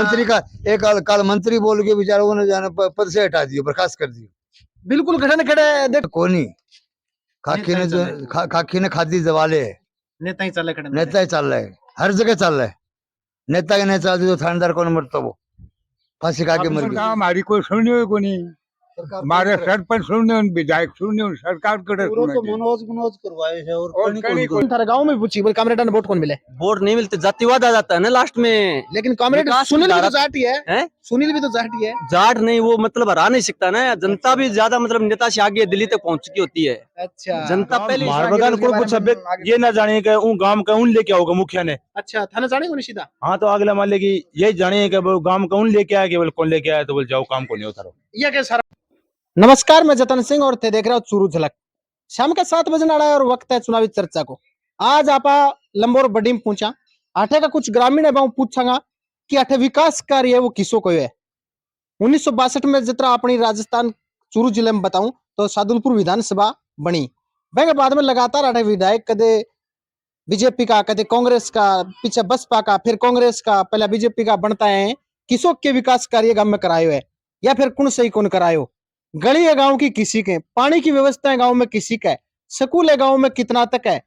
मंत्री का एक कल मंत्री बोल के बेचारों ने जाने पद से हटा दियो, बर्खास्त कर दियो। बिल्कुल घटन खड़े देख कोनी खाकी ने जो खाकी ने खादी जवाले है, नेता ही चले खड़े नेता ही चल रहा है, हर जगह चल रहा है। नेता के नहीं चलती तो थानेदार कौन मरता, वो फांसी खा के मर गया। हमारी कोई सुनने को नहीं, हमारे सरपंच सुनने, विधायक सुनने, सरकार करे मनोज करवाए है और थारे गांव में पूछी बोल कामरेड ने वोट कौन मिले? वोट नहीं मिलते, जातिवाद आ जाता है ना लास्ट में। लेकिन कामरेड विकास सुनील भी तो धारा- जाटी है, हैं? सुनील भी तो जाटी है। जाट नहीं, वो मतलब हरा नहीं सकता ना। जनता भी ज्यादा मतलब नेता से आगे दिल्ली तक पहुंच चुकी होती है। अच्छा जनता पहले मार बगान को कुछ अब ये ना जाने के उन गांव का उन लेके आओगे मुखिया ने। अच्छा थाने जाने को नहीं सीधा। हाँ तो अगला मान ले कि यही जाने कि वो गांव का उन लेके आया, केवल कौन लेके आया तो बोल जाओ काम को नहीं उतारो। ये क्या सारा। नमस्कार, मैं जतन सिंह और थे देख रहे हो चूरू झलक। शाम का 7 बजने आड़ा है और वक्त है चुनावी चर्चा को। आज आपा लंबोर बडी में पूछा आठे का कुछ ग्रामीण है पूछांगा कि आठे विकास कार्य है वो किसो को है। 1962 में जितना अपनी राजस्थान चूरू जिले में बताऊं तो सादुलपुर विधानसभा बनी। बैंक बाद में लगातार आठे विधायक कदे बीजेपी का, कदे कांग्रेस का, पीछे बसपा का, फिर कांग्रेस का, पहले बीजेपी का बनता है। किसो के विकास कार्य गांव में करायो है या फिर कौन सही कौन करायो। गली है गांव की किसी के, पानी की व्यवस्था है गांव में किसी का, स्कूल है गांव में कितना तक है,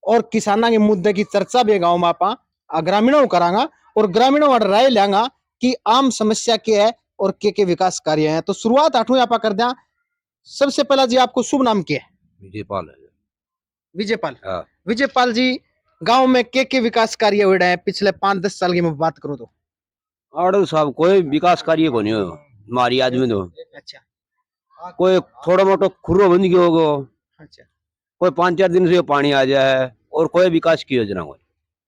और किसाना के मुद्दे की चर्चा भी गांव में आपा ग्रामीणों करांगा और ग्रामीणों और राय लेंगा कि आम समस्या क्या है और के विकास कार्य है। तो शुरुआत 8वें आपा कर दिया। सबसे पहला जी आपको शुभ नाम क्या है? विजयपाल। विजयपाल। हाँ। विजयपाल जी, गांव में के विकास कार्य हो रहे हैं पिछले 5-10 साल की मैं बात करूं तो? आड़ू साहब कोई विकास कार्य को नहीं हो हमारी आदमी तो। अच्छा कोई थोड़ा मोटा खुरो बन गया होगा, अच्छा। कोई 5-4 दिन से पानी आ जाए और कोई विकास की योजना हो।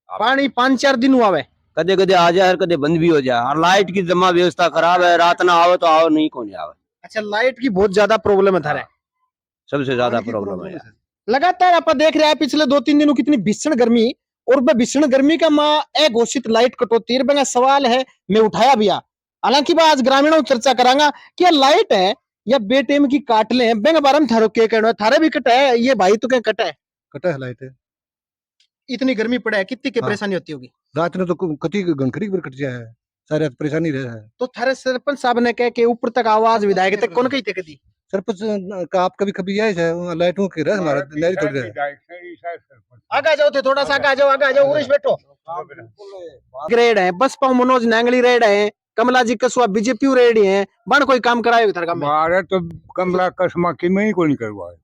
पानी 5-4 दिन हुआ है, कदे कदे आ जाए और कदे बंद भी हो जाए। और लाइट की जमा व्यवस्था खराब है, रात ना आओ तो आओ, नहीं को नहीं आवे। अच्छा लाइट की बहुत ज्यादा प्रॉब्लम है थारे। सबसे ज्यादा प्रॉब्लम है। लगातार आप देख रहे हैं पिछले 2-3 दिनों कितनी भीषण गर्मी, और वह भीषण गर्मी का माँ अघोषित लाइट कटौती का सवाल है, मैं उठाया भी। हालांकि मैं आज ग्रामीणों चर्चा करांगा कि यह लाइट है या बेटेम की काट ले बेंग बारम थारो के कहना थारे भी कटा है ये भाई, तो क्या कटा है? कटा है लाइट है। इतनी गर्मी पड़ा है, कितनी की परेशानी होती होगी? रात में तो कति घंखरी पर कट जाए है, सारे परेशानी रह है। तो थारे सरपंच साहब ने कह के ऊपर तक आवाज विधायक तक कौन कही थे कदी? सरपंच का आप कभी कभी आए है लाइटों की रह हमारा नहरी थोड़ी रहे। आगे जाओ थे, थोड़ा सा आगे जाओ उरेश बैठो। ग्रेड है बसपा मनोज नांगली रेड है, कमला जी कसुआ बीजेपी रेड है, बन कोई काम करायो थारे गांव में? हमारे तो कमला कसमा की में ही कोई नहीं करवाए।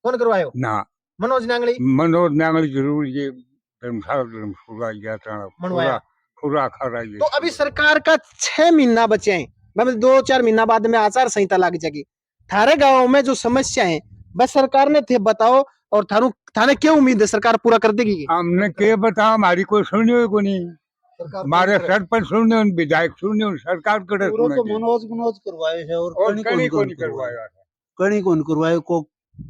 कौन करवायो? ना मनोज नांगली। मनोज नांगली जरूर ये धर्मशाला गया था मनवाया। पूरा खा तो अभी सरकार का 6 महीना बचे हैं, मतलब 2-4 महीना बाद में आचार संहिता लग जाएगी। थारे गांव में जो समस्या है बस सरकार ने थे बताओ, और थाने क्या उम्मीद है सरकार पूरा कर देगी? हमने के बता, हमारी कोई सुनने को नहीं। हमारे सरपंच सुनने, विधायक सुनने, सरकार करे तो मनोज करवाए है और कहीं को नहीं करवाया। कहीं कौन करवाए को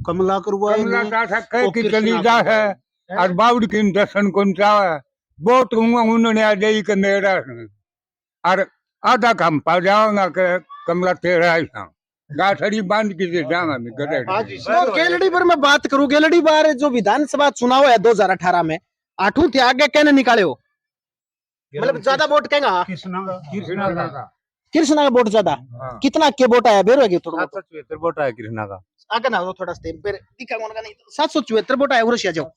कमला करवाए कमला का कह की चली जा है और बावड़ की दर्शन कौन चाहे वो तो उन्होंने आ जाई के मेरा और आधा काम पा जाऊंगा के कमला तेरा ऐसा गाठड़ी बांध के दे जाऊंगा मैं गधे। तो गेलडी पर मैं बात करूं, गेलडी बार जो विधानसभा चुनाव है 2018 में 8 थे आगे कहने निकाले हो, मतलब ज्यादा वोट कहेगा कृष्णा का वोट ज्यादा। कितना के वोट आया बेरो है थोड़ा 774 वोट आया कृष्णा का। आगे ना हो थोड़ा स्टेप पे दिखा कौन का नहीं 774 वोट आया उरसिया जाओ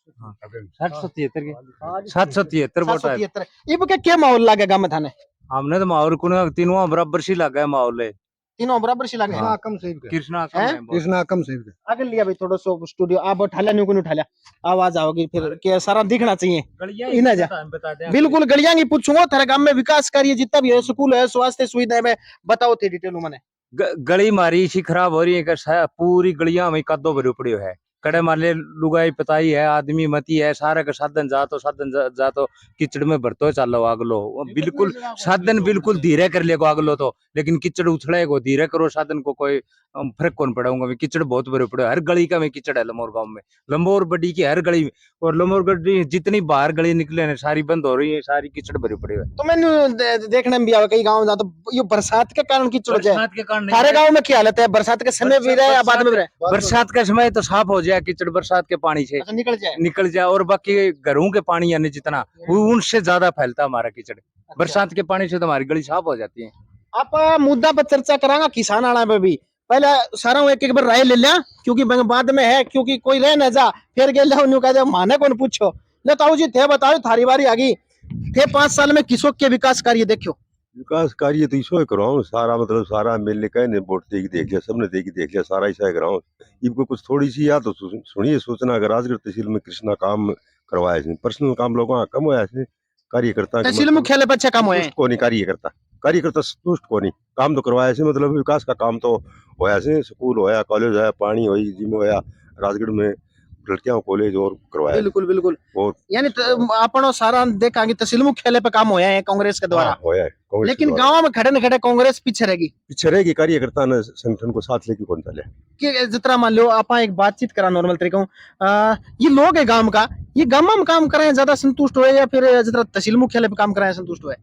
773 वोट आया। 773 ये क्या माहौल लागेगा में थाने? हमने तो माहौल को तीनों बराबर सी लगा है माहौल है, तीनों बराबर से लगे। कम से कृष्णा कम से आगे लिया भाई थोड़ा सो स्टूडियो आप उठा न्यू को उठा लिया, आवाज आओगी फिर क्या सारा दिखना चाहिए इना जा। बिल्कुल गलियां की पूछूंगा थारे गांव में विकास कार्य जितना भी है, स्कूल है, स्वास्थ्य सुविधाएं में बताओ थे डिटेल मैंने। गली मारी सी खराब हो रही है, पूरी गलियां में कद्दो भरे पड़े है, कड़े मारले लुगाई पताई है, आदमी मती है, सारे का साधन जा तो कीचड़ में भरतो चलो अगलो। बिल्कुल साधन बिल्कुल धीरे कर ले अगलो तो, लेकिन कीचड़ उछले को धीरे करो साधन को कोई फर्क कौन पड़ेगा। कीचड़ बहुत भरे पड़े, हर गली का में कीचड़ है लंबोर गांव में, लंबोर बड़ी की हर गली में। और लंबोर गड्डी जितनी बाहर गली निकले हैं सारी बंद हो रही है, सारी कीचड़ भरे पड़े है। तो मैंने देखने में भी आवे कई गांव तो ये बरसात के कारण कीचड़ हो जाए। बरसात के कारण सारे गांव में क्या हालत है बरसात के समय भी रहे या बाद में रहे? बरसात का समय तो साफ हो जाए, जाए कीचड़ बरसात के पानी से अच्छा निकल जाए। निकल जाए, और बाकी घरों के पानी यानी जितना वो उनसे ज्यादा फैलता हमारा कीचड़। बरसात के पानी से तो हमारी गली साफ हो जाती है। आप मुद्दा पर चर्चा करांगा किसान आना पे भी। पहले सारा एक बार राय ले लिया क्योंकि बाद में है, क्योंकि कोई रह न जा फिर गेल जाओ कह माने कौन पूछो। ले ताऊ जी थे बताओ, थारी बारी आ गई थे 5 साल में किसों के विकास कार्य देखो। विकास कार्य तो इसो कराऊं सारा, मतलब सारा मिलने का ने वोट देख लिया, सबने देख लिया, सारा ऐसा कराऊं। इनको कुछ थोड़ी सी या तो सुनिए सूचना अगर राजगढ़ तहसील में कृष्णा काम करवाया है, पर्सनल काम लोगों का कम होया है, कार्यकर्ता तहसील मुख्यालय पर अच्छा काम हुआ है। को नहीं कार्यकर्ता संतुष्ट को नहीं, काम तो करवाया से, मतलब विकास का काम तो होया से, स्कूल होया, कॉलेज होया, पानी होई, जिम होया, राजगढ़ में लड़कियां कॉलेज और करवाया। बिल्कुल बिल्कुल, बहुत यानी अपन सारा देखा कि तहसील मुख्यालय पे काम होया है कांग्रेस के द्वारा। होया है कांग्रेस लेकिन के द्वारा। गांव में खड़े न खड़े कांग्रेस पीछे रहेगी पीछे रहेगी, कार्यकर्ता ने संगठन को साथ लेके कौन चले। कि जितना मान लो आप एक बातचीत करा नॉर्मल तरीके ये लोग है गांव का, ये गांव में काम कर रहे हैं ज्यादा संतुष्ट हुए या फिर जितना तहसील मुख्यालय पे काम कर रहे हैं संतुष्ट हुए।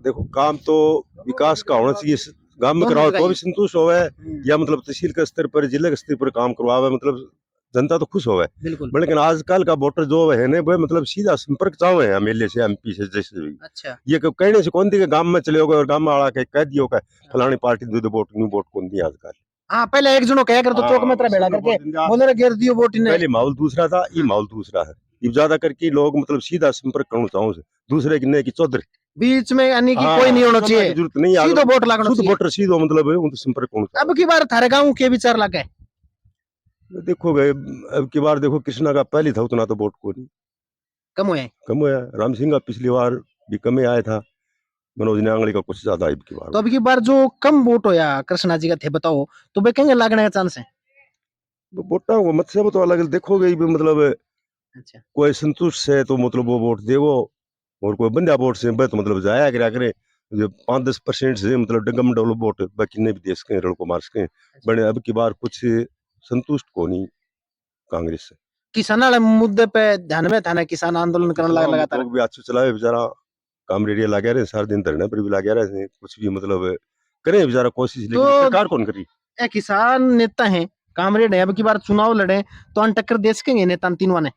देखो काम तो विकास का होना चाहिए, गांव में कराओ तो भी संतुष्ट होवे, या मतलब तहसील के स्तर पर, जिले के स्तर पर काम करवावे, मतलब जनता तो खुश होवे। बिल्कुल। लेकिन आजकल का वोटर जो है ना, वो मतलब सीधा संपर्क चाहे एमएलए से, एमपी से, जैसे भी। अच्छा, ये कहने से कौन थी कि गांव में चले हो गए और गांव में आड़ा के कह दियो का फलानी पार्टी दे दो वोट, न्यू वोट कौन दी आजकल। हाँ पहले एक जनों कह कर तो चौक में तरह भेड़ा करके बोले घेर दियो वोट ने। पहले माहौल दूसरा था, ये माहौल दूसरा है। ये ज्यादा करके लोग मतलब सीधा संपर्क करना चाहो से, दूसरे की नहीं की चौधरी बीच में यानी कि कोई नहीं होना चाहिए, जरूरत नहीं, सीधो वोट लगना शुद्ध चाहिए। वोटर सीधो मतलब है, उनसे संपर्क करना। अब की बार थारे गांव के विचार लगे देखो गए, अब की बार देखो कृष्णा का पहले था उतना तो वोट को नहीं कम हुए। कम हुआ। राम सिंह का पिछली बार भी कम ही आया था, मनोज न्यांगली का कुछ ज्यादा अब की बार। तो अब की बार जो कम वोट होया कृष्णा जी का थे बताओ तो वे कहेंगे लगने का चांस है। वोटा को मत से तो अलग देखोगे, मतलब अच्छा, कोई संतुष्ट है तो मतलब वो वोट देवो, और कोई बंदा वोट से तो मतलब जाया करे 5-10% से मतलब डगम डोलो वोट बाकी नहीं भी दे सके, रड़को मार सके। बने अब की बार कुछ संतुष्ट को नहीं कांग्रेस से। किसान वाले मुद्दे पे ध्यान में था ना, किसान आंदोलन करने लगा लगातार। लोग भी अच्छे चलावे बेचारा, काम रेडियो लगे रहे, सारा दिन धरने पर भी लगे रहे, कुछ भी मतलब करे बेचारा कोशिश, लेकिन तो- सरकार कौन करी। ए किसान नेता हैं, कामरेड है, अब की बार चुनाव लड़े तो अन टक्कर दे सकेंगे नेता तीनों ने।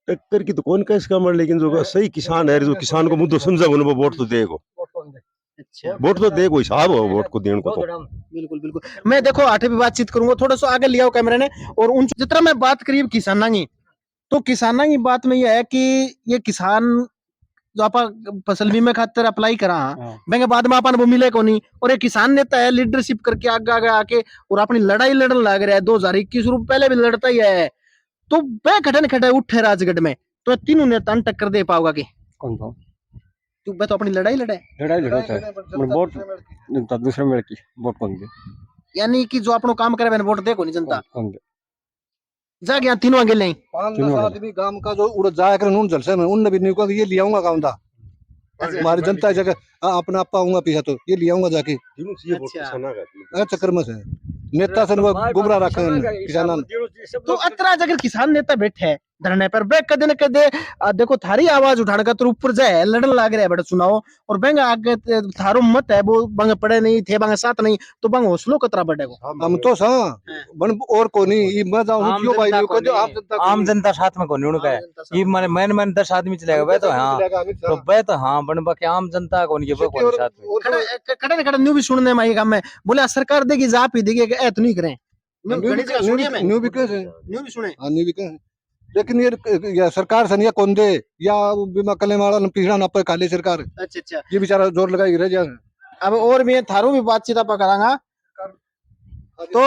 टक्कर की तो कौन कह इसका मर, लेकिन जो सही किसान है, जो किसान को मुद्दों समझा वो वोट तो देगो, अच्छा, वोट तो देगो, हिसाब हो वोट को देने को तो। बिल्कुल बिल्कुल। मैं देखो आठवीं बातचीत करूंगा, थोड़ा सा आगे लिया कैमरे ने, और उन जितना मैं बात करी किसाना की, तो किसाना की बात में यह है कि ये किसान जो आप फसल बीमा खातर अप्लाई करा बैंक बाद में अपन वो मिले को नहीं, और एक किसान नेता है लीडरशिप करके आगे आगे आके और अपनी लड़ाई लड़ने लग रहा है। 2021 रूप पहले भी लड़ता ही है, तो वह खटन खटे उठे राजगढ़ में, तो तीनों नेता ने टक्कर दे पाओगा कि कौन सा तू तो अपनी लड़ाई लड़े लड़ाई लड़ता है वोट जनता दूसरे मेल की वोट कौन दे, यानी कि जो अपनो काम करे वोट दे को नहीं जनता कौन दे जा गया तीनों आगे नहीं। 5-10 आदमी गांव का जो उड़ जाया कर नून जलसे में उन भी नहीं को ये लियाऊंगा गांव दा हमारी जनता जगह अपना आपा आऊंगा पीछे तो ये लियाऊंगा जाके चक्कर में से नेता से वो गुमराह रखे किसान। तो अतरा अगर किसान नेता बैठे है धरने पर वे कदे न कदे देखो थारी आवाज उठाने का तो ऊपर जाए लड़न लाग रहा है बड़ा चुनाव, और बेंग आगे थारो मत है वो बंग पड़े नहीं थे बंग साथ नहीं, तो बंग हौसलो कतरा बढ़ेगा। हम तो सा बन और को नहीं मैं जाऊं क्यों भाई को जो आम जनता साथ में कौन उनका है, ये मैंने मैंने 10 आदमी चलेगा वह तो हाँ, तो वह तो हाँ बन बाकी आम जनता कौन ये वो कौन साथ में खड़े खड़े न्यू भी सुनने में काम में बोले सरकार देगी जाप ही देगी ए तो नहीं करें न्यू भी कैसे न्यू भी सुने हाँ न्यू भी कैसे, लेकिन ये सरकार से नहीं कौन दे या बीमा कले मारा पीछड़ा ना पे काली सरकार। अच्छा अच्छा, ये बेचारा जोर लगाई रह जाए। अब और भी थारो भी बातचीत आप करांगा, तो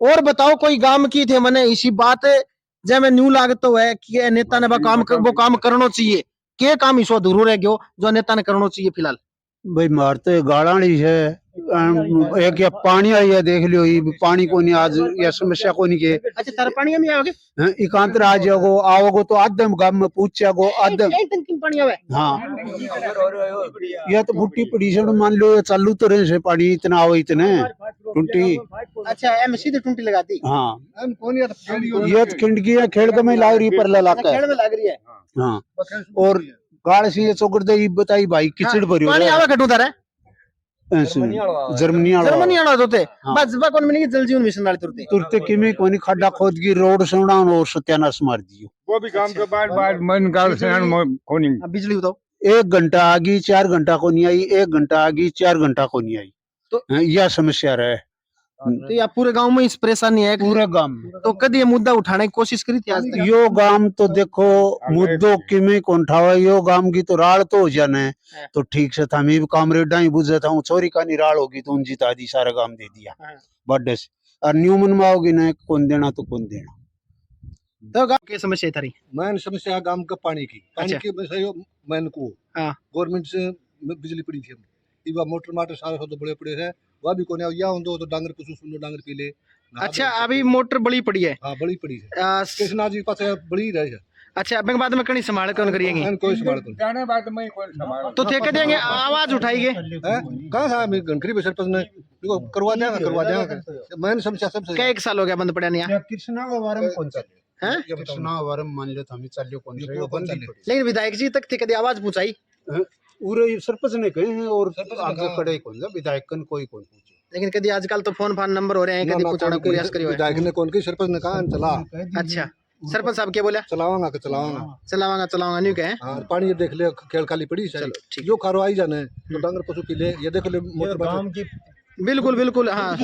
और बताओ कोई गांव की थे मने इसी बात जब मैं न्यू लागत है कि नेता ने वो काम करना चाहिए, के काम इसो अधूरो रह गयो जो नेता ने करना चाहिए फिलहाल। भाई मारते गाड़ानी है एक या पानी आई है देख लियो, ये पानी को नहीं आज या समस्या को नहीं के। अच्छा तार पानी में आओगे एकांतर आ जाओगो आओगो तो आदम गांव में पूछागो आदम पानी आवे। हाँ यह तो बुट्टी पोजीशन मान लो चालू तो रहे से पानी इतना आओ इतने टूटी। अच्छा एम सीधे टूटी लगाती। हाँ ये तो खिंडकी है खेड़ के में लाग रही पर लाता है, खेड़ में लग रही है। हाँ और गाड़ सी चौकड़ दे बताई भाई किचड़ भरी पानी आवे कटू तारे जर्मनी जर्मनी आना होते हाँ। बस जबा कोन मिनी जल जीवन मिशन वाले तुरते तुरते किमी कोनी खड्डा खोद की रोड सोना और सत्यानाश मार दियो। वो भी काम के बाद मन काल से होनी अब बिजली बताओ 1 घंटा आगी 4 घंटा को नहीं आई, 1 घंटा आगी 4 घंटा को नहीं आई। तो- यह समस्या रहे तो या पूरे गांव में इस परेशानी है पूरे गांव में। तो कभी ये मुद्दा उठाने की कोशिश करी थी आज तक यो गांव तो देखो मुद्दों किमे कौन उठावा, यो गांव की तो राड़ तो हो जाने तो ठीक से था। मैं भी कामरेडा ही बुझ था हूँ, चोरी का नहीं राड़ होगी तो उन जिता दी, सारा गांव दे दिया बर्थडे से। और न्यूमन में आओगी ना कौन देना तो कौन देना। तो गांव की समस्या थारी मेन समस्या है गांव का पानी की। पानी अच्छा। की समस्या मेन को हाँ। गवर्नमेंट से बिजली पड़ी थी इवा मोटर माटर सारे तो बड़े पड़े है वह भी कोने या होंदो तो डांगर पशु सुनो डांगर पी ले। अच्छा अभी मोटर बड़ी पड़ी है हाँ बड़ी पड़ी है कृष्णा जी पास बड़ी रही है। अच्छा अब बाद में कहीं संभाल कौन करिएगी मैंने कोई संभाल कर जाने बाद में कौन संभाल तो ठेके देंगे आवाज उठाएंगे कहाँ था मैं घंटरी में सरपंच ने देखो करवा देगा मैंने समस्या सबसे क्या 1 साल हो गया बंद पड़ा नहीं कृष्णा के बारे में कौन चले हैं कृष्णा के बारे में मान लो तो हमें चलियो कौन से यो बंद ही पड़ी। लेकिन विधायक जी तक थे कभी आवाज पहुंचाई पूरे सरपंच ने कहे हैं और आगे खड़े कौन सा विधायक कोई कौन पूछे। लेकिन कभी आजकल तो फोन फान नंबर हो रहे हैं कभी पूछने का प्रयास करियो विधायक ने कौन की सरपंच ने कहा चला अच्छा सरपंच साहब क्या बोला चलावांगा चलावांगा नहीं कहे हाँ पानी ये देख ले खेल खाली पड़ी है जो कार्रवाई जाने तो डांगर पशु पी ले ये देख ले मोटर की बिल्कुल हाँ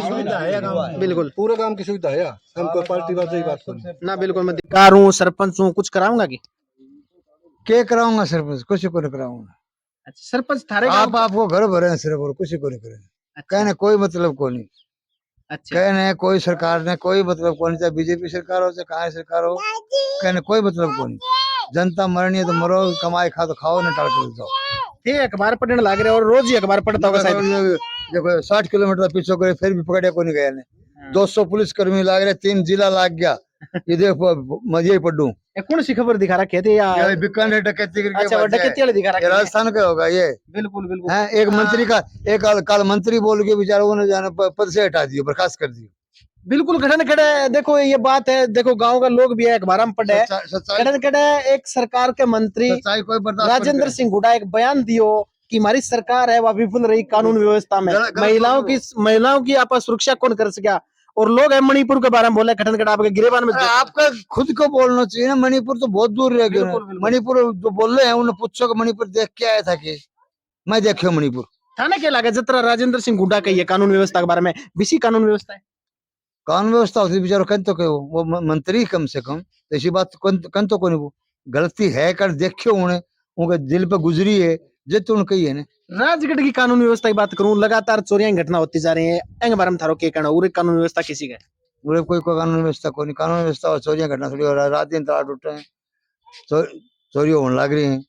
बिल्कुल पूरे गांव की सुविधा है। हम कोई पार्टी बात ही बात करें ना बिल्कुल मैं अधिकार हूँ सरपंच हूँ कुछ कराऊंगा की क्या कराऊंगा सरपंच, कुछ को नहीं कराऊंगा। अच्छा सरपंच थारे आप आपको घर भरे हैं सिर्फ और कुछ को नहीं करें। कहने कोई मतलब को नहीं, अच्छा कहने कोई सरकार ने कोई मतलब को नहीं, चाहे बीजेपी सरकार हो चाहे कहाँ सरकार हो, कहने कोई मतलब को नहीं। जनता मरनी है तो मरो, कमाई खा तो खाओ, नहीं टाल कर जाओ। ये अखबार पढ़ने लग रहे और रोज ही अखबार पढ़ता होगा शायद देखो 60 किलोमीटर पीछे करे फिर भी पकड़े को नहीं गया ने। 200 पुलिस कर्मी लाग रहे, 3 जिला लाग गया। ये देखो मजे पढ़ू ये कौन सी खबर दिखा रखे थे या बीकानेर डकैती करके अच्छा वो डकैती वाले दिखा ये रखे थे। राजस्थान का होगा ये। बिल्कुल बिल्कुल है एक मंत्री का एक कल मंत्री बोल के बेचारा उन्होंने जाने पद से हटा दिया, बर्खास्त कर दिया। बिल्कुल गठन खड़े है। देखो ये बात है, देखो गांव का लोग भी है अखबार में पढ़े सच्चाई गठन खड़े है। एक सरकार के मंत्री सच्चाई कोई बर्दाश्त नहीं राजेंद्र करे। सिंह हुड्डा एक बयान दियो कि हमारी सरकार है वह विफल रही कानून व्यवस्था में, गलत महिलाओं की आपस सुरक्षा कौन कर सका। और लोग है मणिपुर के बारे में बोले गठन खड़ा आपके गिरेबान में अरे आपका खुद को बोलना चाहिए ना। मणिपुर तो बहुत दूर रह गया। बिल्कुल, बिल्कुल। मणिपुर जो बोल रहे हैं उन्हें पूछो कि मणिपुर देख के आया था कि मैं देखे मणिपुर। थाना क्या लगा जितना राजेंद्र सिंह हुड्डा कही कानून व्यवस्था के बारे में विशी कानून व्यवस्था है कानून व्यवस्था होती बेचारो कन तो कहो वो मंत्री कम से कम ऐसी बात कन तो कोनी वो गलती है कर देखियो उन्हें उनके दिल पे गुजरी है जित उन कही है ना। राजगढ़ की कानून व्यवस्था की बात करूं लगातार चोरियां घटना होती जा रही है एंग बारे में थारो के कहना उरे कानून व्यवस्था किसी का पूरे कोई कानून व्यवस्था को नहीं। कानून व्यवस्था और चोरियां घटना थोड़ी हो रहा है। रात दिन ताला टूट रहे हैं, चोरी होने लग रही है।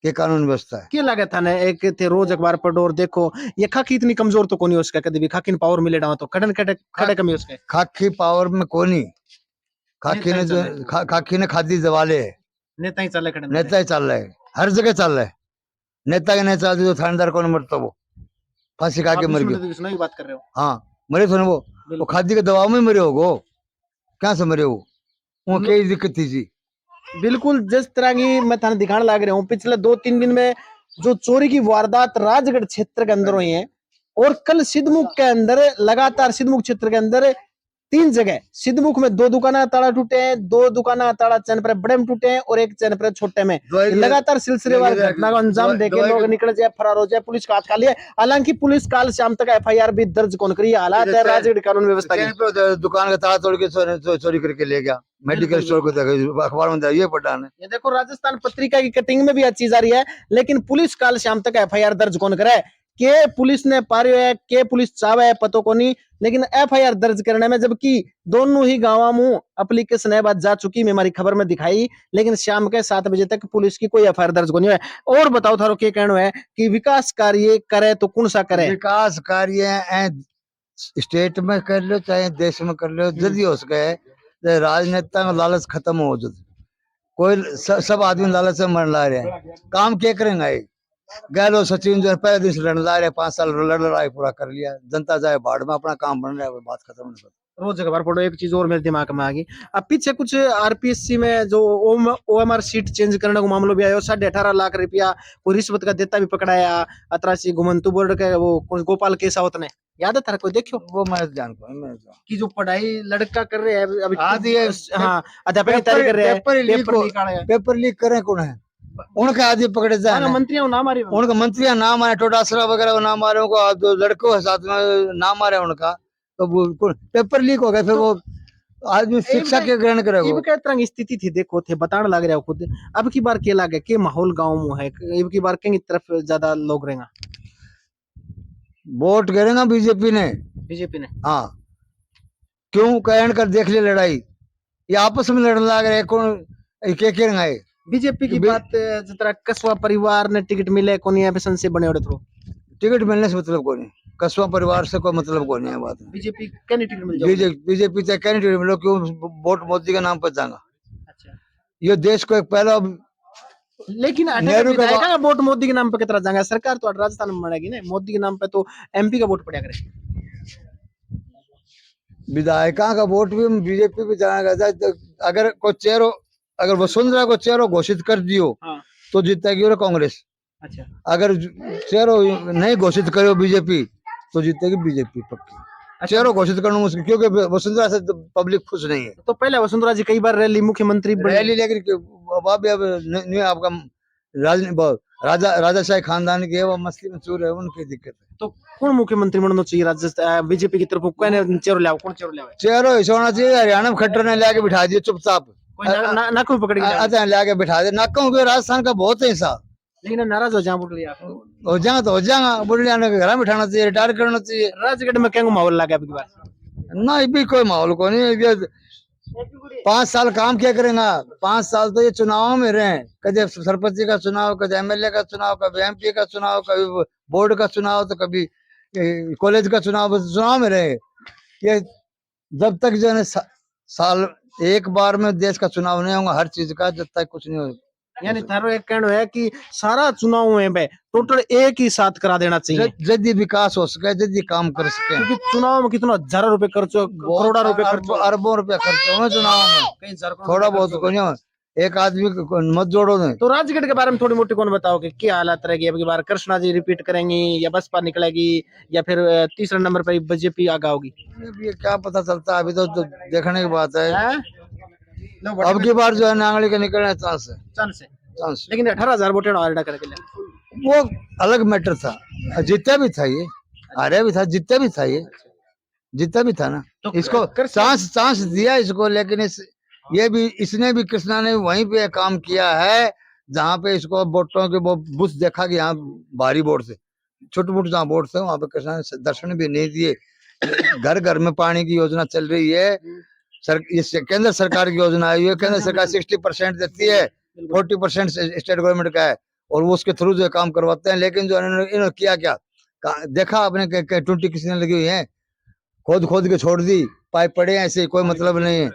ये कानून व्यवस्था है। क्या लगा था ना एक थे रोज अखबार पढ़ो और देखो ये खाकी इतनी कमजोर तो कोनी उसका कभी भी खाकी पावर मिले डावा तो खड़न खड़े कमी उसके खाकी पावर में कोनी खाकी ने जो खाकी ने खादी जवाले है। नेता ही चले खड़े नेता ही चल रहा है, हर जगह चल रहा है। नेता के नहीं चलती तो थानेदार कौन मरता वो फांसी खा के मर गया। बात कर रहे हो हाँ मरे थे ना वो खादी के दबाव में मरे होगो। क्या से मरे वो कई दिक्कत थी जी। बिल्कुल जिस तरह की मैं थाने दिखाने लग रहा हूँ पिछले 2-3 दिन में जो चोरी की वारदात राजगढ़ क्षेत्र के अंदर हुई है और कल सिद्धमुख के अंदर लगातार सिद्धमुख क्षेत्र के अंदर 3 जगह सिद्धमुख में 2 दुकाना ताला टूटे हैं, 2 दुकाना ताला चैनपुर बड़े में टूटे हैं और 1 चैनपुर छोटे में। लगातार सिलसिलेवार घटना का अंजाम देके लोग निकल जाए फरार हो जाए पुलिस का हाथ खाली है। हालांकि पुलिस काल शाम तक FIR भी दर्ज कौन करी हालात है राजगढ़ कानून व्यवस्था की। दुकान का ताला तोड़ के चोरी करके ले गया। मेडिकल स्टोर को अखबार में ये पढ़ा है। ये देखो राजस्थान पत्रिका की कटिंग में भी अच्छी जा रही है लेकिन पुलिस काल शाम तक FIR दर्ज कौन करे के पुलिस ने पारियो है के पुलिस चावे है पतो को नहीं लेकिन FIR दर्ज करने में जबकि दोनों ही गांव में एप्लीकेशन है बात जा चुकी मैं हमारी खबर में दिखाई लेकिन शाम के 7 बजे तक पुलिस की कोई FIR दर्ज को नहीं है। और बताओ थारो के कहना है कि विकास कार्य करे तो कौन सा करे। विकास कार्य स्टेट में कर लो चाहे देश में कर लो जल्दी हो सके। राजनेता का लालच खत्म हो जो कोई सब आदमी लालच में मर ला रहे हैं। काम क्या करेंगे गैलो सचिन जो पहले दिन से लड़ ला रहे 5 साल लड़ लड़ाई पूरा कर लिया। जनता जाए बाढ़ में अपना काम बन रहा है बात खत्म नहीं। रोज जगह पर पढ़ो। एक चीज और मेरे दिमाग में आ गई, अब पीछे कुछ आरपीएससी में जो ओएमआर सीट चेंज करने को मामलो भी आयो, 18.5 लाख रुपया कोई रिश्वत का देता भी पकड़ाया। अतरासी घुमंतु बोर्ड के वो गोपाल केसावत ने, याद है तारा कोई? देखियो वो मैं जानता हूँ, मैं जानता हूँ। कि जो पढ़ाई लड़का कर रहे हैं अभी आदि ये हाँ अध्यापक की तैयारी कर रहे हैं, पेपर लीक पेपर लीक आ रहा है। पेपर लीक करें कौन है? उनके आदि पकड़े जाए ना। मंत्रियों नाम आ रही उनका मंत्री नाम आए, टोटासरा वगैरह को नाम आ रहे, उनको जो लड़कों के साथ में नाम आ रहे उनका, तो वो पेपर लीक हो गया, फिर वो आदमी शिक्षा के ग्रहण करेगा। इब के तरह की स्थिति थी, देखो थे बताने लग रहा है खुद। अब की बार क्या लागे के माहौल गांव में है, इब की बार कहीं तरफ ज्यादा लोग रहेगा? वोट करेगा बीजेपी ने। बीजेपी ने? हाँ, क्यों कहन कर देख ले लड़ाई, ये आपस में लड़ने लग रहे कौन के रंगाए। बीजेपी की बात जिस तरह कसवा परिवार ने टिकट मिले कोनी है से बने उड़े थ्रो, टिकट मिलने से मतलब कौन है, कसवा परिवार से कोई मतलब कौन है बात। बीजेपी क्या नहीं टिकट मिल जाए? बीजेपी से क्या नहीं टिकट मिलो, क्यों वोट मोदी के नाम पर जाएगा। अच्छा, ये देश को एक पहला, लेकिन नेहरू का विधायक का वोट मोदी के नाम पे कितना जाएगा? सरकार तो राजस्थान में बनेगी ना, मोदी के नाम पे तो एमपी का वोट पड़ा करे। विधायिका का वोट भी बीजेपी पे जाएगा। अगर कोई चेहरो, अगर वसुंधरा को चेहरो घोषित कर दियो हाँ। तो जीतेगी और कांग्रेस। अच्छा, अगर चेहरो नहीं घोषित करो बीजेपी तो जीतेगी बीजेपी पक्की। चेहरो घोषित करना मुश्किल, क्योंकि वसुंधरा से पब्लिक खुश नहीं है। तो पहले वसुंधरा जी कई बार रैली मुख्यमंत्री रैली, लेकिन अब नहीं, आपका राजाशाही खानदान के वो मस्ती में चूर है, उनकी दिक्कत है। तो कौन मुख्यमंत्री बनना चाहिए राजस्थान बीजेपी की तरफ? कौन चेहरा लाओ, कौन चेहरा लाओ? चेहरो ऐसा होना चाहिए, हरियाणा में खट्टर ने लाके बिठा दिया चुपचाप, नाकों पकड़ के अच्छा लाके बिठा दे। नाकों के राजस्थान का बहुत है हिस्सा, लेकिन नाराज हो जाए बुढ़लिया, हो जाएगा तो हो जाएगा। बुढ़िया ने घर में बिठाना चाहिए, रिटायर करना चाहिए। राजगढ़ में क्या माहौल लगा अब की बार? ना भी कोई माहौल को नहीं। 5 साल काम क्या करेगा? 5 साल तो ये चुनाव में रहे, कभी सरपंच का चुनाव, कभी एमएलए का चुनाव, कभी एमपी का चुनाव, कभी बोर्ड का चुनाव, तो कभी कॉलेज का चुनाव, चुनाव में रहे। ये जब तक जो है साल एक बार में देश का चुनाव नहीं होगा हर चीज का, जब तक कुछ नहीं होगा। यानी थारो एक कहना है कि सारा चुनाव में टोटल एक ही साथ करा देना चाहिए, जल्दी विकास हो सके, जल्दी काम कर सके। क्योंकि चुनाव में कितना हजारों रुपए खर्च, करोड़ों रुपए खर्च, अरबों रुपया खर्च हो चुनाव में, थोड़ा बहुत को नहीं, एक आदमी को मत जोड़ो नहीं। तो राजगढ़ के बारे में थोड़ी मोटी कौन बताओगे, क्या हालत रहेगी अब की बार? कृष्णा जी रिपीट करेंगी या बसपा निकलेगी, या फिर तीसरे नंबर पर बीजेपी आगे होगी? ये क्या पता चलता है, अभी तो देखने की बात है। अब की बार जो है नांगली के निकलने चांस है। लेकिन 18,000 वोट करके वो अलग मैटर था, जीता भी था ये, हारे भी था, जीता भी था ये, जीता भी था ना। तो इसको चांस दिया इसको, लेकिन ये भी, इसने भी, कृष्णा ने वहीं पे काम किया है जहाँ पे इसको वोटों के वो बुश देखा कि यहाँ भारी वोट से, छोटे मोटे जहाँ वोट थे वहाँ पे कृष्णा ने दर्शन भी नहीं दिए। घर घर में पानी की योजना चल रही है, ये केंद्र सरकार की योजना आई है। केंद्र सरकार 60% देती है, 40% स्टेट गवर्नमेंट का है, और वो उसके थ्रू जो काम करवाते हैं। लेकिन जो इन्होंने किया क्या देखा आपने, टूटी किसने लगी हुई है, खोद के छोड़ दी, पाइप पड़े हैं ऐसे, कोई मतलब नहीं है।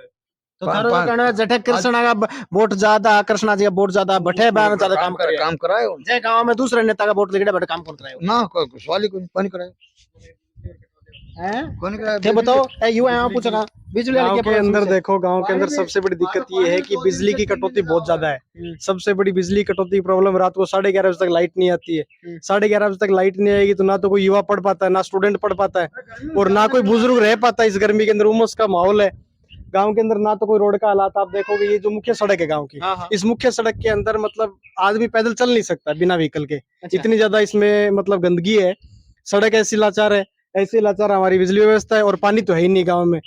तो जठे कृष्णा का वोट ज्यादा, कृष्णा जी का वोट ज्यादा, बठे बार ज्यादा काम कराए जय गांव में दूसरे नेता का वोट लेके बड़े काम कौन कराए ना, कोई सवाल ही कौन कराए। बताओ युवा पूछना बिजली गांव के अंदर देखो, गांव के अंदर सबसे बड़ी दिक्कत ये है कि बिजली की कटौती बहुत ज्यादा है। सबसे बड़ी बिजली कटौती की प्रॉब्लम, रात को 11:30 बजे तक लाइट नहीं आती है। 11:30 बजे तक लाइट नहीं आएगी तो ना तो कोई युवा पढ़ पाता है, ना स्टूडेंट पढ़ पाता है, और ना कोई बुजुर्ग रह पाता है। इस गर्मी के अंदर उमस का माहौल है गांव के अंदर, ना तो कोई रोड का हालात। आप देखोगे ये जो मुख्य सड़क है गांव की, इस मुख्य सड़क के अंदर मतलब आदमी पैदल चल नहीं सकता बिना व्हीकल के, इतनी ज्यादा इसमें मतलब गंदगी है। सड़क ऐसी लाचार है, ऐसे लाचार हमारी बिजली व्यवस्था है, और पानी तो है ही नहीं गांव में।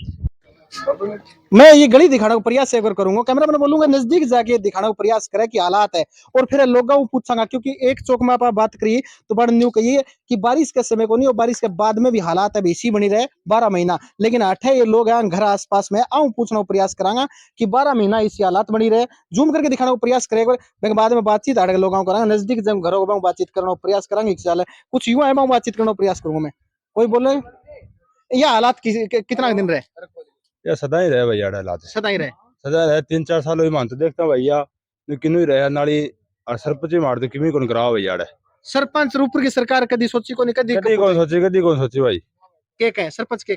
मैं ये गली दिखाने का प्रयास एक बार करूंगा, कैमरा मैन बोलूंगा नजदीक जाके दिखाने का प्रयास करे कि हालात है, और फिर लोगों को पूछांगा। क्योंकि एक चौक में आप बात करिए तो बड़ा न्यू कहिए कि बारिश के समय को नहीं, और बारिश के बाद में भी हालात अभी इसी बनी रहे 12 महीना। लेकिन 8 ये लोग हैं घर आसपास में, आऊं पूछने का प्रयास करांगा कि 12 महीना इसी हालात बनी रहे। जूम करके दिखाने का प्रयास करेगा, बाद में बातचीत आड़े लोगों को करांगा, नजदीक जब घरों को बातचीत करने का प्रयास करांगे। कुछ युवा है बातचीत करने का प्रयास करूंगा मैं। कोई बोले यह हालात कितना दिन रहे? ये सदा ही रहे भैया, हालात सदा ही रहे, सदा रहे। 3-4 साल ही मानते देखता भैया, किन्नू ही रहे नाली और सरपंच ही मारते किमी कौन कराओ भैया। सरपंच ऊपर की सरकार कदी सोची को नहीं, कदी कौन सोची भाई, के सरपंच के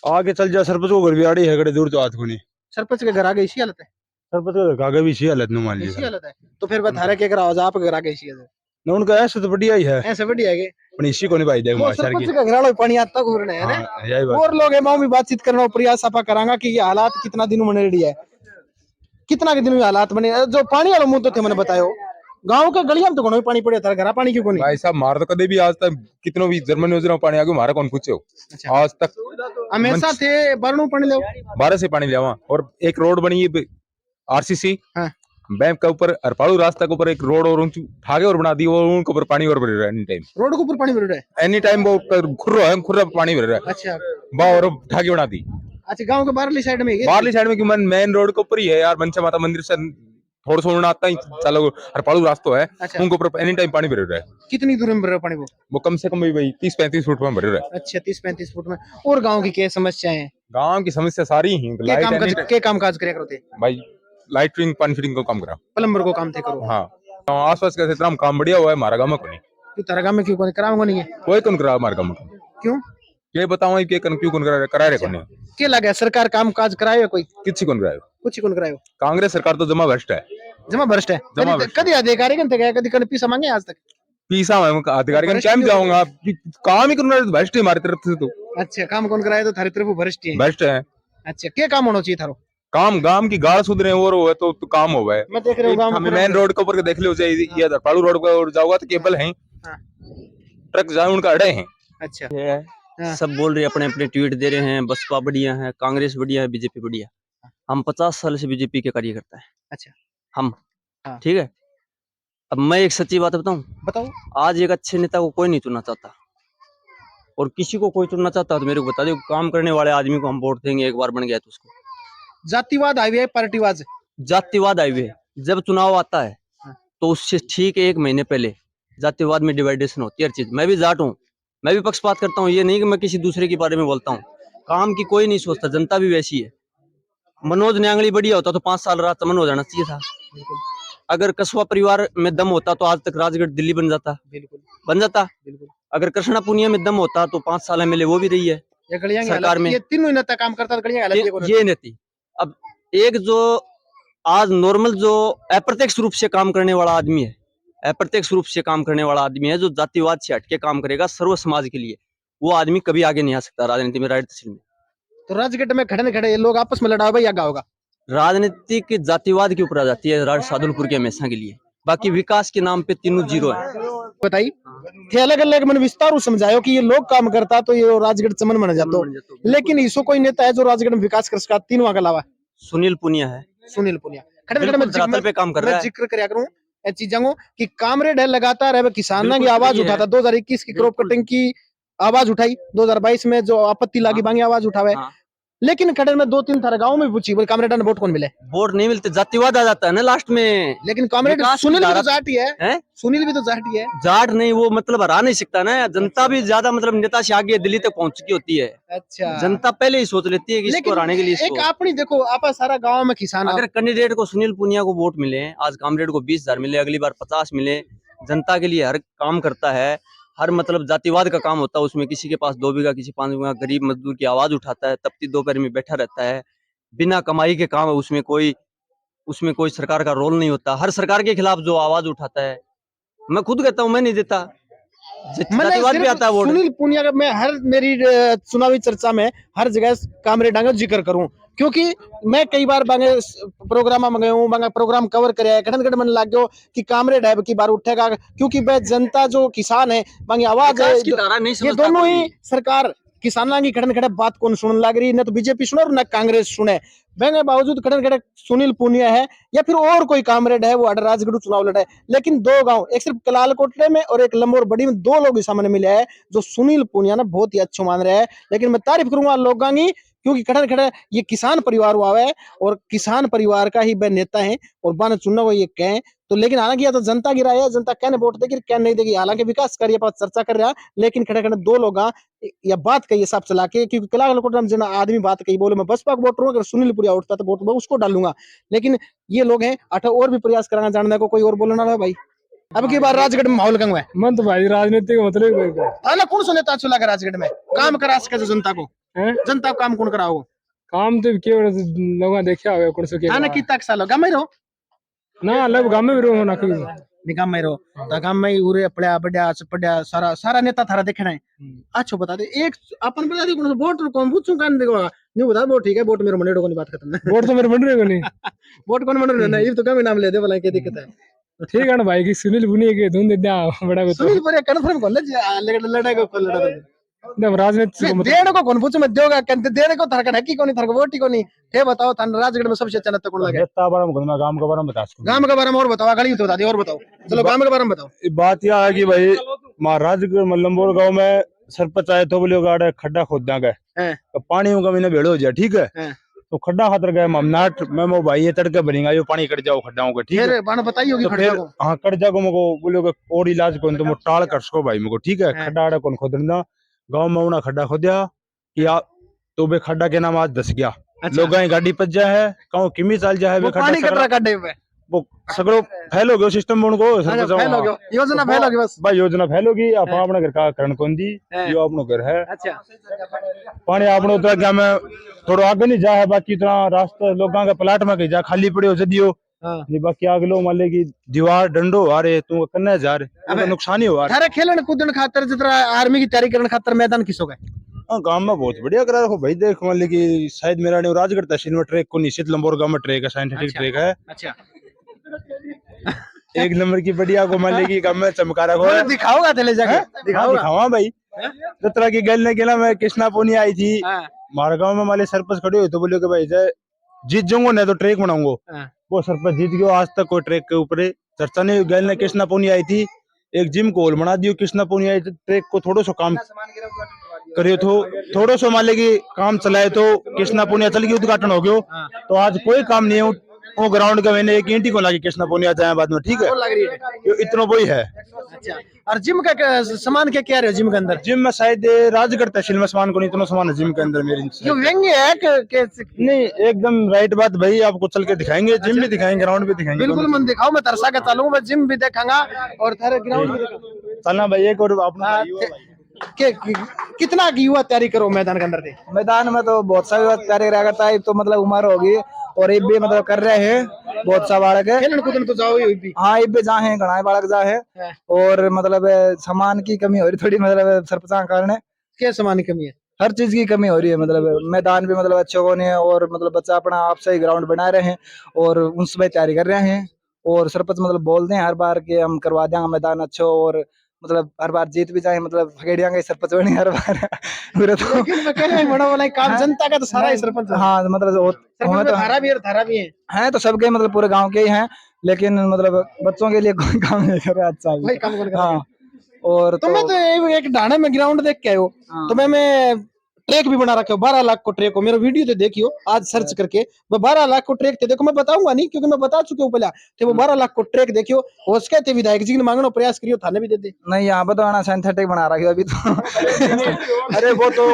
आगे चल जा सरपंच को घर भी आड़ी है कड़े दूर तो हाथ को नहीं सरपंच के घर आगे इसी हालत है, सरपंच को घर आगे भी इसी हालत में मान इसी लीजिए हालत है। तो फिर बता रहे क्या करा आप घर आगे इसी हालत ना उनका ऐसा तो बढ़िया ही है है, ऐसे बढ़िया है पर इसी को नहीं भाई देख वो मास्टर सरपंच की का घर वालों पानी आता घूरना है ना। हाँ यही बात और लोग है मैं भी बातचीत करना प्रयास आपा करांगा कि ये हालात कितना दिन में रेडी है, कितना के दिन में हालात बने। जो पानी वाला मुद्दा थे मैंने बतायो, गांव के गलियां में तो घणो पानी पड़े था, घर पानी क्यों नहीं? भाई साहब मार तो कदे भी आज तक कितनो भी जर्मन योजना पानी आगे मारा कौन पूछे हो आज तक हमेशा थे बरनू पानी ले 12 से पानी लिया और एक रोड बनी है आरसीसी हाँ। बैंक के ऊपर अरपाड़ू रास्ता के ऊपर एक रोड और ऊंची ठागे और बना दी और उनके ऊपर पानी और भर रहा है एनी टाइम, रोड के ऊपर पानी भर रहा है एनी टाइम वो खुर्रा पानी भर रहा है अच्छा बा और ठागे बना दी अच्छा गांव के बाहरली साइड में बाहरली साइड में कि मेन रोड के ऊपर ही है यार, मनसा माता मंदिर से थोड़ा सा उड़ना आता ही चलो हरपाड़ू रास्ता है अच्छा। उनके ऊपर एनी टाइम पानी भर रहा है। कितनी दूर में भर रहा है पानी वो कम से कम भी भाई 30-35 फुट में भर रहा है। अच्छा 30-35 फुट में। और गांव की क्या समस्याएं हैं? गांव की समस्या सारी ही क्या काम काज करे करते भाई लाइटिंग पानी फिटिंग को काम करा प्लम्बर को काम थे करो। हाँ आस पास का इतना काम बढ़िया हुआ है हमारा गाँव में को नहीं, क्यों तारा गांव में क्यों कराऊंगा नहीं है? कोई कौन करा हमारे गाँव में क्यों ये बताओ क्यों कौन करा रहे कौन क्या लगा सरकार काम काज कराए कोई? किसी कौन कराए कुछ कौन कराए? कांग्रेस सरकार तो जमा भ्रष्ट है, जमा भ्रष्ट है। जमा भ्रष्ट कभी अधिकारी कन गया कभी पैसा मांगे आज तक? पीसा मैं अधिकारी का टाइम जाऊंगा काम ही करना भ्रष्ट है हमारी तरफ से तो। अच्छा काम कौन कराए तो थारी तरफ भ्रष्ट है। भ्रष्ट है। अच्छा क्या काम होना चाहिए थारो? काम गांव की गाड़ सुधरे और हो तो काम हो गए। मैं देख रहा हूँ गांव में मेन रोड के ऊपर देख लो ये पाड़ू रोड पर जाओगा तो केबल है ट्रक जाए उनका अड़े हैं। अच्छा हाँ। सब बोल रहे अपने अपने ट्वीट दे रहे हैं, बसपा बढ़िया है, कांग्रेस बढ़िया है, बीजेपी बढ़िया। हम 50 साल से बीजेपी के कार्यकर्ता है। अच्छा हम हाँ। ठीक है। अब मैं एक सच्ची बात बताऊं, बताओ। आज एक अच्छे नेता को कोई नहीं चुनना चाहता और किसी को कोई चुनना चाहता तो मेरे को बता दो, काम करने वाले आदमी को हम वोट देंगे, एक बार बन गया तो उसको। जातिवाद हाईवे है पार्टीवाद? जातिवाद हाईवे है। जब चुनाव आता है तो उससे ठीक 1 महीने पहले जातिवाद में डिवाइडेशन होती है हर चीज। मैं भी जाट हूँ, मैं भी पक्षपात करता हूँ, ये नहीं कि मैं किसी दूसरे के बारे में बोलता हूँ। काम की कोई नहीं सोचता, जनता भी वैसी है। मनोज न्यांगली बढ़िया होता तो 5 साल राज चमन हो जाना चाहिए था। अगर कस्बा परिवार में दम होता तो आज तक राजगढ़ दिल्ली बन जाता, बन जाता। अगर कृष्णा पुनिया में दम होता तो 5 साल एमएलए वो भी रही है सरकार में। ये तीनों नेता काम करता ये नहीं। अब एक जो आज नॉर्मल जो अप्रत्यक्ष रूप से काम करने वाला आदमी है, अप्रत्यक्ष रूप से काम करने वाला आदमी है, जो जातिवाद से हटके काम करेगा सर्व समाज के लिए, वो आदमी कभी आगे नहीं आ सकता राजनीति में, राइट तहसील में। तो राजगढ़ में खड़े खड़े लोग आपस में लड़ा या होगा? राजनीति की जातिवाद के ऊपर आ जाती है सादुलपुर के हमेशा के लिए, बाकी विकास के नाम पे तीनों जीरो है। बताइए थे अलग अलग मन विस्तार समझायो कि ये लोग काम करता तो ये राजगढ़ चमन बन जाता, लेकिन इसको कोई नेता है जो राजगढ़ में विकास कर सका तीनों के अलावा? सुनील पुनिया है। सुनील पुनिया खड़े खड़े में पे काम कर रहा है। जिक्र करया करूं चीजों को कि कामरेड है लगातार है, किसानों की आवाज उठाता। 2021 की क्रॉप कटिंग की आवाज उठाई, 2022 में जो आपत्ति लागी बांगी आवाज उठावे, लेकिन खड़े में 2-3 थारे गांव में पूछी बोले कामरेड ने वोट कौन मिले? वोट नहीं मिलते, जातिवाद आ जाता है ना लास्ट में। लेकिन कामरेड सुनील भी तो जाट ही है, सुनील भी तो जाट ही है। जाट नहीं, वो मतलब हरा नहीं सकता ना। जनता भी ज्यादा मतलब नेता से आगे दिल्ली तक पहुंच चुकी होती है। अच्छा जनता पहले ही सोच लेती है कि इसको हराने के लिए एक अपनी देखो आप सारा गांव में किसान, अगर कैंडिडेट को सुनील पुनिया को वोट मिले, आज कामरेड को 20,000 मिले, अगली बार 50 मिले, जनता के लिए हर काम करता है, हर मतलब जातिवाद का काम होता है उसमें। किसी के पास 2 बीघा, किसी 5 बीघा, गरीब मजदूर की आवाज उठाता है, तपती दोपहर में बैठा रहता है, बिना कमाई के काम है, उसमें कोई सरकार का रोल नहीं होता। हर सरकार के खिलाफ जो आवाज उठाता है, मैं खुद कहता हूँ मैं नहीं देता, जातिवाद भी आता है वोट। सुनील पुनिया का मैं हर मेरी चुनावी चर्चा में हर जगह कामरेड का जिक्र करूं, क्योंकि मैं कई बार बांगे प्रोग्राम में गए हूँ, बांगा प्रोग्राम कवर करे है, घटन मन लग गयो कि कामरेड है की बार उठेगा, क्योंकि वह जनता जो किसान है बांगी आवाज है। ये दोनों ही सरकार किसानों की खड़न खड़े बात कौन सुनने लग रही, न तो बीजेपी सुने और न कांग्रेस सुने। बहंगे बावजूद खड़न खड़े सुनील पुनिया है या फिर और कोई कामरेड है वो राजगढ़ चुनाव लड़ा है, लेकिन 2 गांव, एक सिर्फ कलाल कोटले में और एक लंबोर बड़ी में 2 लोग सामने मिले हैं जो सुनील पुनिया ना बहुत ही अच्छे मान रहे हैं। लेकिन मैं तारीफ करूंगा लोगों की, क्योंकि खड़े खड़े ये किसान परिवार हुआ है और किसान परिवार का ही वह नेता है और बन चुना वो ये कहें तो। लेकिन हालांकि यह तो जनता की राय है, जनता क्या वोट देगी क्या नहीं देगी, हालांकि विकास कार्य पर चर्चा कर रहा, लेकिन खड़े खड़े 2 लोग या बात कही सब चला के, क्योंकि कलाकोट जना आदमी बात कही बोले मैं बसपा को वोट, अगर सुनील पुनिया उठता तो वोट मैं उसको डालूंगा। लेकिन ये लोग हैं अठा और भी प्रयास कराना जानने को, कोई और बोलना है भाई। अब की बार राजगढ़ में माहौल कंग है मन तो भाई राजनीति का मतलब कौन सा नेता अच्छा लगा राजगढ़ में काम करा सके जनता को? हैं? जनता को काम कौन कराओ? काम तो केवल लोग देखा होगा कौन सो के आने कितना साल गाँव में रहो? ना लब गाँव में रहो ना कोई निगाम में रहो तो गाँव में उरे पड़ा बढ़िया पड़ा सारा सारा नेता थारा देखना है। अच्छा बता दे एक अपन बता दे कौन सा वोट कौन पूछूं कान देखो न्यू बता वोट ठीक है वोट मेरे मने को नहीं बात खत्म है। वोट तो मेरे बन रहे को नहीं वोट कौन बन रहा है ये तो कम नाम ले दे भला क्या दिक्कत है। ठीक है ना भाई की सुनील बुनी के धुन दे बड़ा को सुनील पर कंफर्म कर ले लड़ाई को लड़ा एकदम राजनीति मैं देने को कौन पूछूं मैं देगा कहते देने को थरकन है की कोनी थरक वोट ही कोनी हे बताओ थान राजगढ़ में सबसे अच्छा नेता कौन लगे? नेता बारे में गांव के बारे में बता सकूं। गांव के बारे में और बताओ गली तो बता दे और बताओ चलो गांव के बारे में बताओ। बात यह है कि भाई महाराजगढ़ मल्लमपुर गांव में सरपंच आए तो बोले गाड़ा खड्डा खोद देंगे तो पानी का महीना भेड़ो हो जाए ठीक है तो खड्डा खातर गए ममनाट मैं वो भाई ये तड़के भरेगा ये पानी कट जाओ खड्डाओं का ठीक है फिर बताइए होगी तो खड्डा फिर को हाँ कट जाओ मको बोले और इलाज कौन तो टाल कर सको भाई मको ठीक है खड्डा आड़ा कौन खोदना गाँव में उन्हें खड्डा खोदिया कि आप तो बे खड्डा के नाम आज दस गया लोग गाड़ी पच जाए है कहूँ किमी चाल जाए पानी कटरा खड्डे में वो सगड़ो फैल हो गयो सिस्टम उनको फैल हो गयो योजना फैल होगी बस भाई योजना फैल होगी आप अपने घर का करण कौन दी यो अपनो घर है अच्छा पानी आपनो उतना क्या मैं थोड़ा आगे नहीं जा है बाकी इतना रास्ता लोगों का प्लाट में कहीं जा खाली पड़े हो जदियो नहीं बाकी आगे लोग मान ले की दीवार डंडो आ रहे तू करने जा रहे नुकसान ही हो रहा है खेलन कूदन खातर जितना आर्मी की तैयारी करने खातर मैदान किस हो गए गांव में बहुत बढ़िया करा रखो भाई देख मान ली कि शायद मेरा नहीं राजगढ़ तहसील में ट्रैक को निश्चित लंबोर गांव में ट्रैक है साइंटिफिक ट्रैक है अच्छा एक नंबर की बढ़िया को मान ली कि गांव में चमका रखो दिखाओगा चले जाके दिखावा भाई जतरा की गल ने गेला मैं कृष्णा पोनी आई थी हमारे गाँव में माले सरपंच खड़े हुए तो बोले कि भाई जय जीत जाऊंगा नहीं तो ट्रैक बनाऊंगा वो सरपंच जीत गयो आज तक कोई ट्रैक के ऊपर चर्चा नहीं गल ने कृष्णा पोनी आई थी एक जिम को होल बना दियो कृष्णा पोनी आई ट्रैक को थोड़ा सा काम करियो तो थोड़ा सा मान की काम चलाए तो कृष्णा पुनिया चल गई उद्घाटन हो गयो तो आज कोई काम नहीं है वो ग्राउंड का मैंने एक ईंटी को लगी कृष्णा पुनिया जाए बाद में ठीक है इतना वही है। अच्छा और जिम का सामान क्या क्या रहे जिम के अंदर? जिम में शायद राजगढ़ तहसील में सामान को नहीं इतना सामान है जिम के अंदर मेरी जो व्यंग्य है नहीं एकदम राइट बात भाई आपको चल के दिखाएंगे जिम भी दिखाएंगे ग्राउंड भी दिखाएंगे बिल्कुल मन दिखाओ मैं तरसा के चलूंगा मैं जिम भी देखांगा और थारे ग्राउंड भी चलना भाई एक और अपना कितना की युवा तैयारी करो मैदान के अंदर थे? मैदान में तो बहुत सारी तैयारी रहा करता है तो मतलब उम्र होगी और ये भी मतलब कर रहे हैं बहुत सा बालक है खेलन कूदन तो जाओ ये भी हाँ ये भी जा है घना बालक जा है और मतलब सामान की कमी हो रही थोड़ी मतलब सरपंच के कारण क्या सामान की कमी है? हर चीज की कमी हो रही है मतलब मैदान भी मतलब अच्छे होने हैं और मतलब बच्चा अपना आप से ही ग्राउंड बना रहे हैं और उसमें तैयारी कर रहे हैं और सरपंच मतलब बोलते हैं हर बार कि हम करवा देंगे मैदान अच्छा और मतलब हर बार जीत भी जाए मतलब फगेड़िया का सरपंच बने हर बार पूरा तो बड़ा वाला काम जनता का तो सारा ही सरपंच हाँ मतलब तो धारा भी है तो सबके मतलब पूरे गांव के ही हैं लेकिन मतलब बच्चों के लिए कोई काम नहीं कर रहा अच्छा हाँ और तो मैं तो एक ढाणे में ग्राउंड देख के आयो तो मैं ट्रैक भी बना रखे हो 12 लाख को ट्रैक हो मेरा वीडियो तो देखियो आज सर्च करके मैं 12 लाख को ट्रैक थे देखो मैं बताऊंगा नहीं क्योंकि मैं बता चुके हूँ पहले तो वो 12 लाख को ट्रैक देखियो हो उसके थे विधायक जी ने मांगना प्रयास करियो थाने भी देते नहीं यहाँ पे तो आना सिंथेटिक बना रखी अभी तो अरे वो तो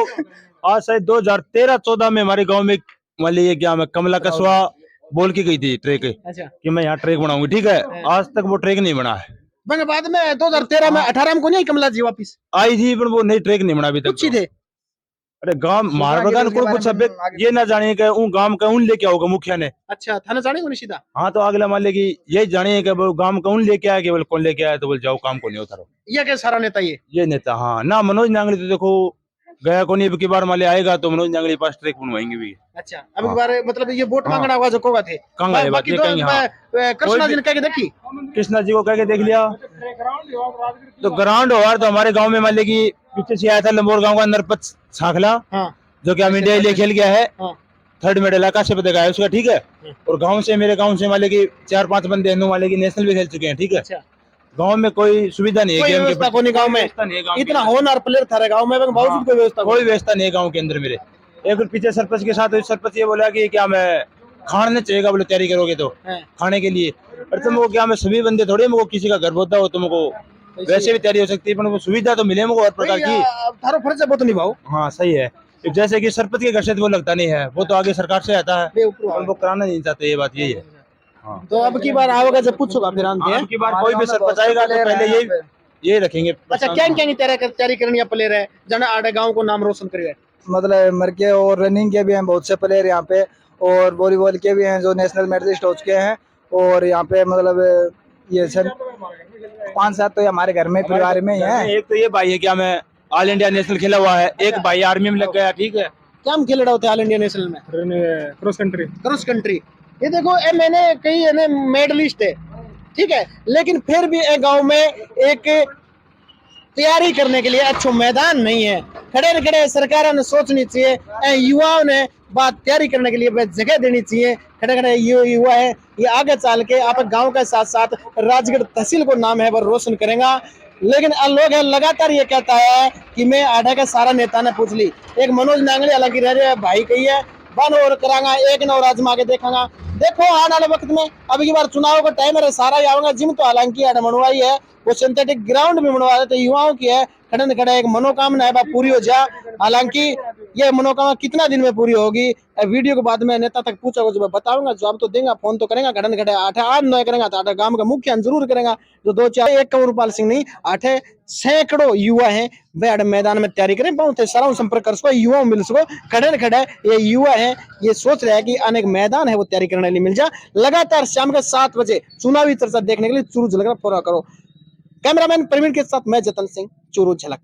आज शायद 2013-14 में हमारे गाँव में मान लीजिए क्या मैं कमला कसवा बोल के गई थी ट्रैक कि मैं यहाँ ट्रैक बनाऊंगी ठीक है आज तक वो ट्रैक नहीं बना है बाद में 2013 में 18 में को नहीं कमला जी वापिस आई थी पर वो नई ट्रैक नहीं बना अभी तक कुछ ही थे अरे गांव मारबगान को कुछ अब ये ना जाने कि उन गांव का उन लेके आओगे मुखिया ने अच्छा थाना जाने को नहीं सीधा हाँ तो अगला मान ले कि यही जानिए कि वो गांव का उन लेके आया केवल कौन लेके आया तो बोल जाओ काम को नहीं उतारो ये क्या सारा नेता ये नेता हाँ ना मनोज नांगली तो देखो गया को नहीं की बार माले आएगा तो मनोज नांगली पास ट्रैक बनवाएंगे भी अच्छा अब बार मतलब ये वोट मांगना हुआ जो कोगा थे बाकी कृष्णा जी ने कह के देखी कृष्णा जी को कह के देख लिया तो ग्राउंड ओवर तो हमारे गाँव में मान ली पीछे से आया था लंबोर गाँव का नरपत छाखला जो कि हम इंडिया लिए खेल गया है 3rd मेडल आकाश से पदक आया उसका ठीक है और गांव से मेरे गांव से माले की 4-5 बंदे हिंदू माले की नेशनल भी खेल चुके हैं ठीक है गांव में कोई सुविधा नहीं है व्यवस्था कोई गांव में इतना होनहार प्लेयर था गांव में बावजूद कोई व्यवस्था नहीं है गाँव के अंदर मेरे एक पीछे सरपंच के साथ सरपंच ये बोला कि क्या मैं खाने चाहिए बोले तैयारी करोगे तो खाने के लिए और तुमको क्या मैं सभी बंदे थोड़े मुझको किसी का घर बोता हो तुमको वैसे भी तैयारी हो सकती है पर वो सुविधा तो मिले मुझको हर प्रकार की थारो फर्ज है वो तो निभाओ हाँ सही है जैसे कि सरपंच के घर से वो लगता नहीं है वो तो आगे सरकार से आता है वो कराना नहीं चाहते ये बात यही है हाँ। तो अब की बार आओगे जब पूछोगा फिर अब की बार कोई भी सरपंच आएगा तो पहले ये रखेंगे अच्छा क्या क्या तैयारी करनी है प्लेयर है जना आड़े गांव को नाम रोशन करिए मतलब मर के, और रनिंग के भी हैं बहुत से प्लेयर यहाँ पे, और वॉलीबॉल के भी हैं जो नेशनल मेडलिस्ट हो चुके हैं। और यहाँ पे मतलब ये सर 5-7 तो ये हमारे घर में परिवार में ही है। एक तो ये भाई है क्या मैं ऑल इंडिया नेशनल खेला हुआ है, एक भाई आर्मी में लग गया, ठीक है। क्या हम खेल रहे होते ऑल इंडिया नेशनल में? Cross country. Cross country. ये देखो ये मैंने कई मेडलिस्ट है, ठीक है, लेकिन फिर भी गांव में एक तैयारी करने के लिए अच्छा मैदान नहीं है। खड़े न खड़े सरकार ने सोचनी चाहिए, युवाओं ने बात तैयारी करने के लिए जगह देनी चाहिए। खड़े खड़े युवा है, ये आगे चल के आप गांव के साथ साथ राजगढ़ तहसील को नाम है वो रोशन करेगा। लेकिन लोग है लगातार ये कहता है कि मैं आधा का सारा नेता ने पूछ ली। एक मनोज नांगली हालांकि रह रहे भाई कही है बन और करांगा एक नौ आजमा के देखांगा। देखो आने वाले वक्त में अब की बार चुनाव का टाइम है सारा आऊंगा जिम तो हालांकि मनवाई है वो सिंथेटिक ग्राउंड भी बनवा देते युवाओं की है। खड़े न खड़े एक मनोकामना है पूरी हो जा। हालांकि ये मनोकामना कितना दिन में पूरी होगी वीडियो के बाद में नेता तक पूछा जो मैं बताऊंगा, जवाब तो देगा, फोन तो करेगा। खड़े न खड़े 8-9 करेगा तो 8 गांव का मुखिया जरूर करेगा। जो 2-4 एक कंवरपाल सिंह नहीं 8 सैकड़ों युवा हैं वे मैदान में तैयारी करें बहुत सारा संपर्क कर सको युवा मिल सको। खड़े न खड़े ये युवा है ये सोच रहे हैं कि अनेक मैदान है वो तैयारी करने के लिए मिल जाए। लगातार शाम के 7 बजे चुनावी चर्चा देखने के लिए चूरू झलक पूरा करो। कैमरामैन प्रवीण के साथ मैं जतन सिंह, चूरू झलक।